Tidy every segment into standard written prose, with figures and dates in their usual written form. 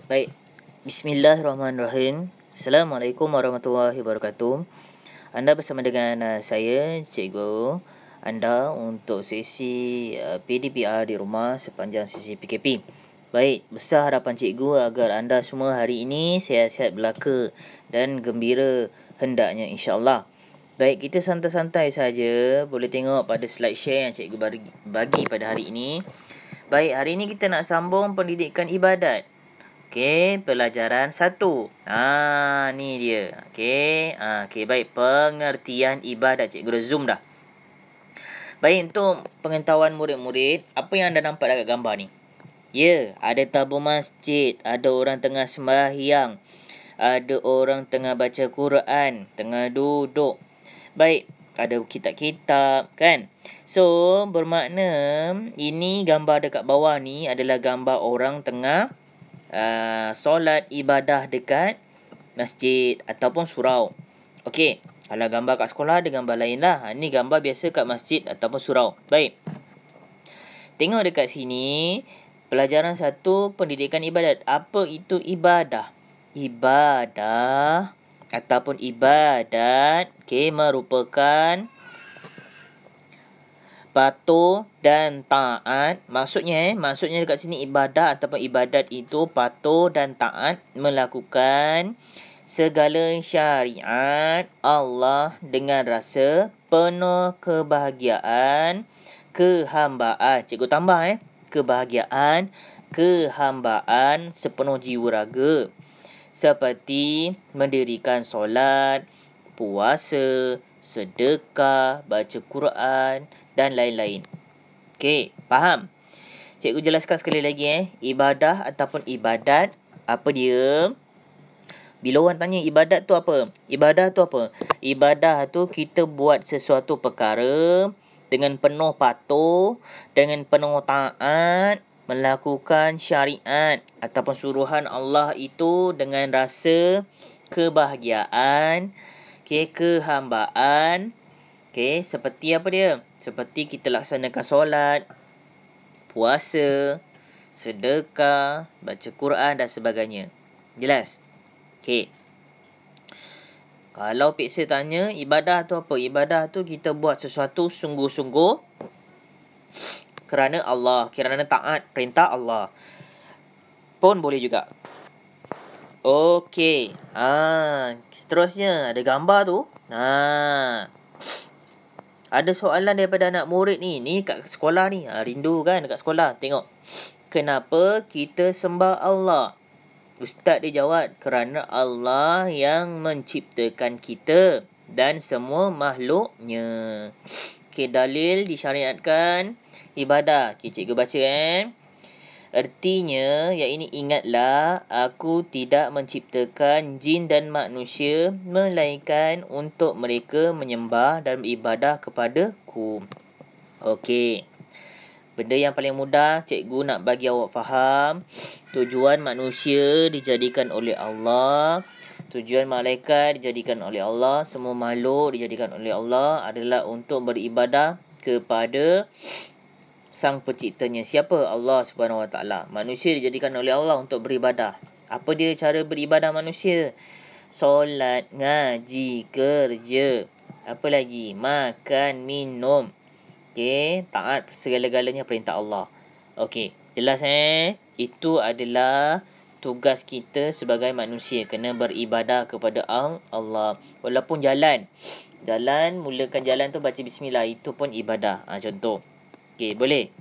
Baik. Bismillahirrahmanirrahim. Assalamualaikum warahmatullahi wabarakatuh. Anda bersama dengan saya, Cikgu anda untuk sesi PDPR di rumah sepanjang sesi PKP. Baik, besar harapan cikgu agar anda semua hari ini sihat-sihat belaka dan gembira hendaknya, insya-Allah. Baik, kita santai-santai saja. Boleh tengok pada slide share yang cikgu bagi pada hari ini. Baik, hari ini kita nak sambung pendidikan ibadat. Okey, pelajaran 1. Ni dia. Okey, baik. Pengertian ibadat. Cikgu dah zoom dah. Baik, untuk pengetahuan murid-murid, apa yang anda nampak dekat gambar ni? Ya, ada tabur masjid, ada orang tengah sembahyang, ada orang tengah baca Quran, tengah duduk. Baik, ada kitab-kitab kan. So, bermakna ini gambar dekat bawah ni adalah gambar orang tengah solat ibadah dekat masjid ataupun surau. Okey, kalau gambar kat sekolah ada gambar lain lah. Ni gambar biasa kat masjid ataupun surau. Baik, tengok dekat sini. Pelajaran 1, pendidikan ibadat. Apa itu ibadah? Ibadah ataupun ibadat merupakan patuh dan taat. Maksudnya dekat sini ibadah ataupun ibadat itu patuh dan taat melakukan segala syariat Allah dengan rasa penuh kebahagiaan, kehambaan. Cikgu tambah kehambaan sepenuh jiwa raga. Seperti mendirikan solat, puasa, sedekah, baca Quran dan lain-lain. Okey, faham? Cikgu jelaskan sekali lagi ibadah ataupun ibadat, apa dia? Bila orang tanya ibadat tu apa? Ibadah tu kita buat sesuatu perkara dengan penuh patuh, dengan penuh taat, melakukan syariat ataupun suruhan Allah itu dengan rasa kebahagiaan, kehambaan. Seperti apa dia? Seperti kita laksanakan solat, puasa, sedekah, baca Quran dan sebagainya. Jelas? Kalau peksa tanya ibadah tu apa? Ibadah tu kita buat sesuatu sungguh-sungguh kerana Allah, kerana taat perintah Allah. Pun boleh juga. Okey. Seterusnya ada gambar tu. Ada soalan daripada anak murid ni. Ni kat sekolah ni. Rindu kan dekat sekolah. Tengok. Kenapa kita sembah Allah? Ustaz dia jawab, kerana Allah yang menciptakan kita dan semua makhluknya. Dalil disyariatkan ibadah. Cikgu baca Artinya, iaitu ingatlah, aku tidak menciptakan jin dan manusia melainkan untuk mereka menyembah dan beribadah kepadaku. Okey. Benda yang paling mudah cikgu nak bagi awak faham. Tujuan manusia dijadikan oleh Allah. Tujuan malaikat dijadikan oleh Allah. Semua makhluk dijadikan oleh Allah adalah untuk beribadah kepada Sang Penciptanya. Siapa? Allah Subhanahu Wa Taala. Manusia dijadikan oleh Allah untuk beribadah. Apa dia cara beribadah manusia? Solat, ngaji, kerja. Apa lagi? Makan, minum. Taat segala-galanya perintah Allah. Okey, jelas Itu adalah tugas kita sebagai manusia, kena beribadah kepada Allah. Walaupun jalan, mulakan jalan tu baca bismillah, itu pun ibadah. Contoh. Okey, boleh?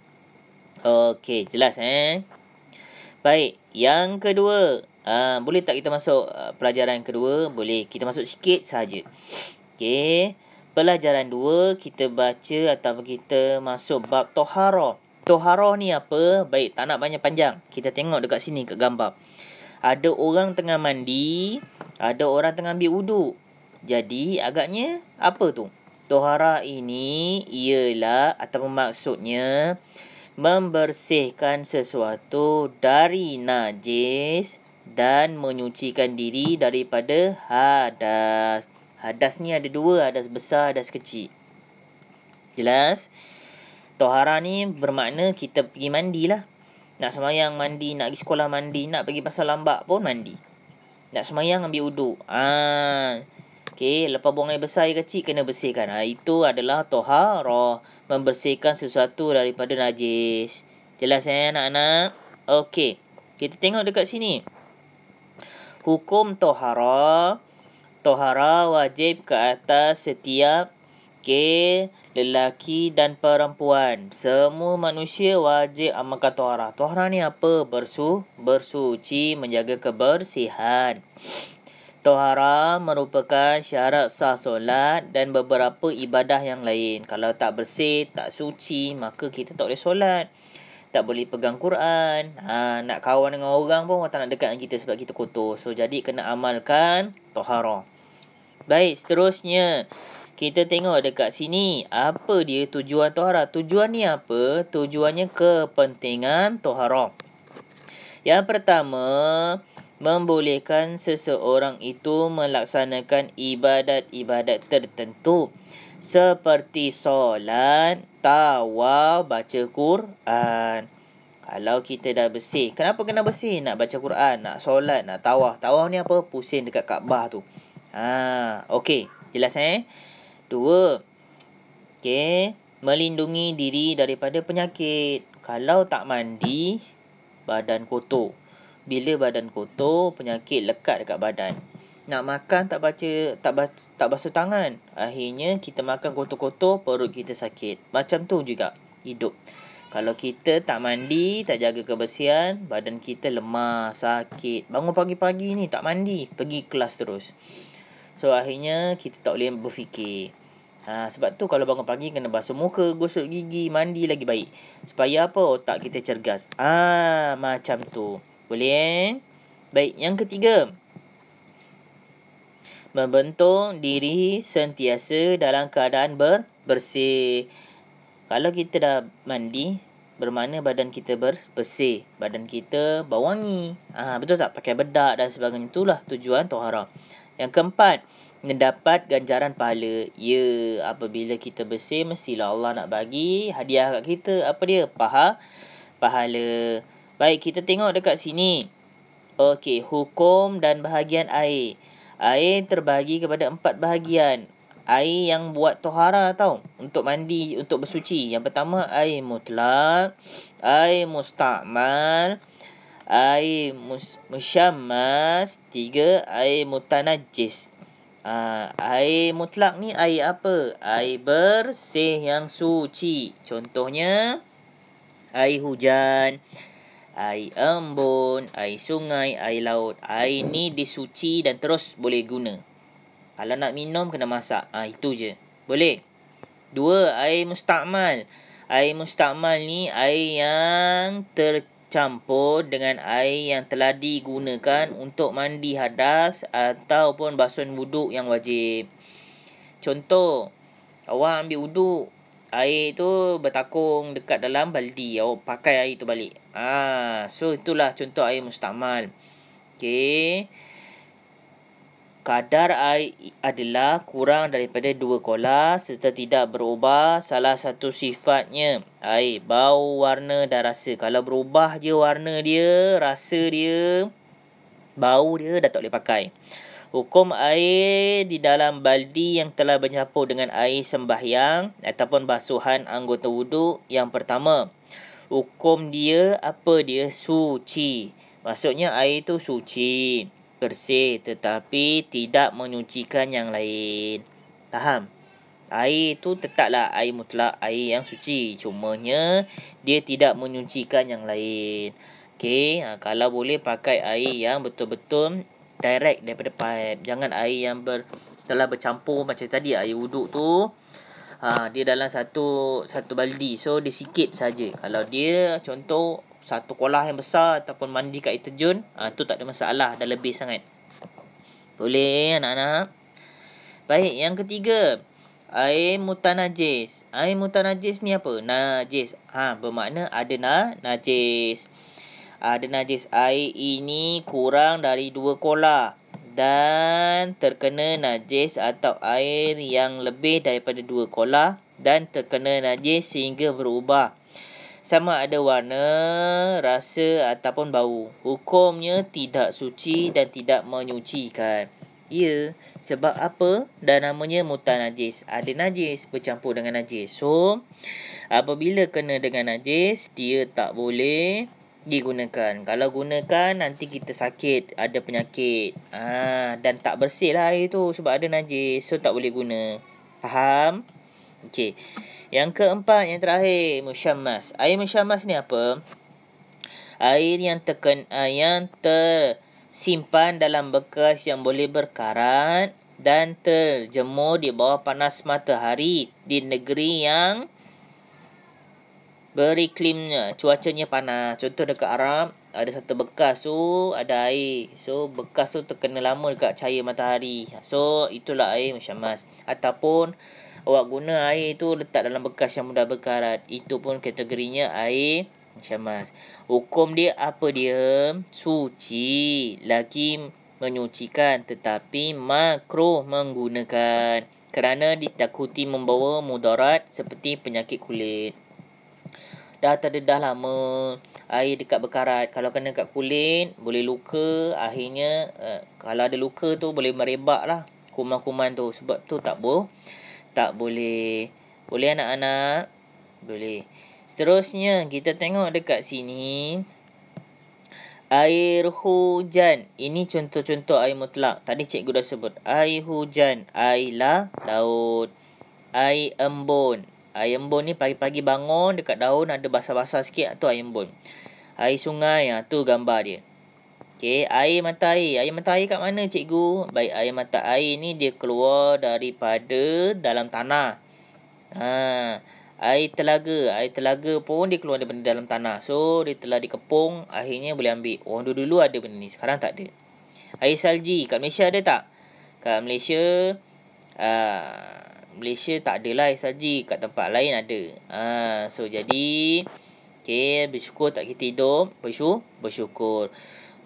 Okey, jelas Baik, yang kedua. Boleh tak kita masuk pelajaran kedua? Boleh, kita masuk sikit saja. Okey. Pelajaran 2, kita baca atau kita masuk bab toharah. Toharah ni apa? Baik, tak nak banyak panjang. Kita tengok dekat sini kat gambar. Ada orang tengah mandi, ada orang tengah ambil wuduk. Jadi, agaknya apa tu? Toharah ini ialah atau maksudnya membersihkan sesuatu dari najis dan menyucikan diri daripada hadas. Hadas ni ada dua, hadas besar, hadas kecil. Jelas? Tohara ni bermakna kita pergi mandilah. Nak sembahyang mandi, nak pergi sekolah mandi, nak pergi pasar lambak pun mandi. Nak sembahyang ambil uduk. Okey, lepas buang air besar, air kecil kena bersihkan. Itu adalah toharah, membersihkan sesuatu daripada najis. Jelas anak-anak? Okey, kita tengok dekat sini. Hukum toharah. Toharah wajib ke atas setiap lelaki dan perempuan. Semua manusia wajib amalkan toharah. Toharah ni apa? Bersuci, menjaga kebersihan. Toharah merupakan syarat sah solat dan beberapa ibadah yang lain. Kalau tak bersih, tak suci, maka kita tak boleh solat. Tak boleh pegang Quran. Nak kawan dengan orang pun orang tak nak dekat dengan kita sebab kita kotor. So, jadi kena amalkan toharah. Baik, seterusnya. Kita tengok dekat sini. Apa dia tujuan toharah? Tujuan ni apa? Tujuannya kepentingan toharah. Yang pertama, membolehkan seseorang itu melaksanakan ibadat-ibadat tertentu seperti solat, tawaf, baca Quran. Kalau kita dah bersih, kenapa kena bersih? Nak baca Quran, nak solat, nak tawaf. Tawaf ni apa? Pusing dekat Kaabah tu. Okey, jelas 2. Okey, melindungi diri daripada penyakit. Kalau tak mandi, badan kotor. Bila badan kotor, penyakit lekat dekat badan. Nak makan tak basuh tangan. Akhirnya kita makan kotor-kotor, perut kita sakit. Macam tu juga hidup. Kalau kita tak mandi, tak jaga kebersihan, badan kita lemah, sakit. Bangun pagi-pagi ni tak mandi, pergi kelas terus. So akhirnya kita tak boleh berfikir. Sebab tu kalau bangun pagi kena basuh muka, gosok gigi, mandi lagi baik. Supaya apa? Otak kita cergas. Macam tu. Boleh Baik, yang ketiga. Membentuk diri sentiasa dalam keadaan bersih. Kalau kita dah mandi, bermakna badan kita bersih. Badan kita bau wangi. Betul tak? Pakai bedak dan sebagainya. Itulah tujuan toharah. Yang keempat, mendapat ganjaran pahala. Ya, apabila kita bersih, mestilah Allah nak bagi hadiah kat kita. Apa dia? Pahala. Baik, kita tengok dekat sini. Okey, hukum dan bahagian air. Air terbahagi kepada 4 bahagian. Air yang buat toharah tau. Untuk mandi, untuk bersuci. Yang pertama, air mutlak. Air musta'mal. Air musyammas. 3, air mutanajis. Air mutlak ni air apa? Air bersih yang suci. Contohnya, air hujan, air embun, air sungai, air laut. Air ni disuci dan terus boleh guna. Kalau nak minum, kena masak. Itu je. Boleh. 2, air musta'mal. Air musta'mal ni air yang tercampur dengan air yang telah digunakan untuk mandi hadas ataupun basuhan wuduk yang wajib. Contoh, awak ambil wuduk. Air tu bertakung dekat dalam baldi. Awak pakai air tu balik. So itulah contoh air musta'mal. Okey. Kadar air adalah kurang daripada 2 kolah serta tidak berubah salah satu sifatnya. Air, bau, warna dan rasa. Kalau berubah je warna dia, rasa dia, bau dia, dah tak boleh pakai. Hukum air di dalam baldi yang telah bercampur dengan air sembahyang ataupun basuhan anggota wuduk. Yang pertama, hukum dia apa dia? Suci. Maksudnya air tu suci, bersih, tetapi tidak menyucikan yang lain. Faham? Air tu tetaplah air mutlak, air yang suci. Cumanya dia tidak menyucikan yang lain. Okey, kalau boleh pakai air yang betul-betul direct daripada pipe. Jangan air yang telah bercampur macam tadi air wuduk tu. Dia dalam satu baldi. So dia sikit saja. Kalau dia contoh satu kolah yang besar ataupun mandi kat air terjun, tu tak ada masalah, dah lebih sangat. Boleh anak-anak? Baik, yang ketiga, air mutanajis. Air mutanajis ni apa? Najis. Bermakna ada najis. Ada najis. Air ini kurang dari 2 kolah dan terkena najis atau air yang lebih daripada 2 kolah dan terkena najis sehingga berubah sama ada warna, rasa ataupun bau. Hukumnya tidak suci dan tidak menyucikan. Ya, sebab apa? Dan namanya mutanajis. Ada najis bercampur dengan najis. So, apabila kena dengan najis, dia tak boleh digunakan. Kalau gunakan, nanti kita sakit, ada penyakit. Dan tak bersih lah air tu sebab ada najis. So, tak boleh guna. Faham? Okey. Yang keempat, yang terakhir, musyammas. Air musyammas ni apa? Air yang tersimpan dalam bekas yang boleh berkarat dan terjemur di bawah panas matahari di negeri yang beriklimnya, cuacanya panas. Contoh dekat Arab, ada satu bekas tu ada air. So, bekas tu terkena lama dekat cahaya matahari. So, itulah air musyammas. Ataupun awak guna air tu letak dalam bekas yang mudah berkarat. Itu pun kategorinya air musyammas. Hukum dia apa dia? Suci. Lagi menyucikan tetapi makruh menggunakan. Kerana ditakuti membawa mudarat seperti penyakit kulit. Dah terdedah lama, air dekat berkarat. Kalau kena kat kulit, boleh luka. Akhirnya, kalau ada luka tu boleh merebak lah kuman-kuman tu. Sebab tu tak boleh. Boleh anak-anak? Boleh. Seterusnya, kita tengok dekat sini. Air hujan. Ini contoh-contoh air mutlak. Tadi cikgu dah sebut. Air hujan. Air laut. Air embun. Air embun ni pagi-pagi bangun dekat daun ada basah-basah sikit, tu air embun. Air sungai, tu gambar dia. Okey, air mata air. Air mata air kat mana cikgu? Baik, air mata air ni dia keluar daripada dalam tanah. Air telaga. Air telaga pun dia keluar daripada dalam tanah. So, dia telah dikepung, akhirnya boleh ambil. Orang dulu ada benda ni, sekarang tak ada. Air salji. Kat Malaysia ada tak? Kat Malaysia, Malaysia tak adalah air salji. Kat tempat lain ada. So, jadi, okay, bersyukur tak kita hidup. Bersyukur.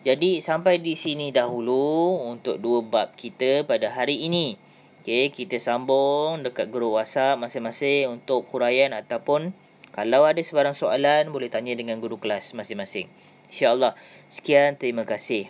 Jadi, sampai di sini dahulu untuk 2 bab kita pada hari ini. Okay, kita sambung dekat grup WhatsApp masing-masing untuk huraian ataupun kalau ada sebarang soalan, boleh tanya dengan guru kelas masing-masing. InsyaAllah. Sekian, terima kasih.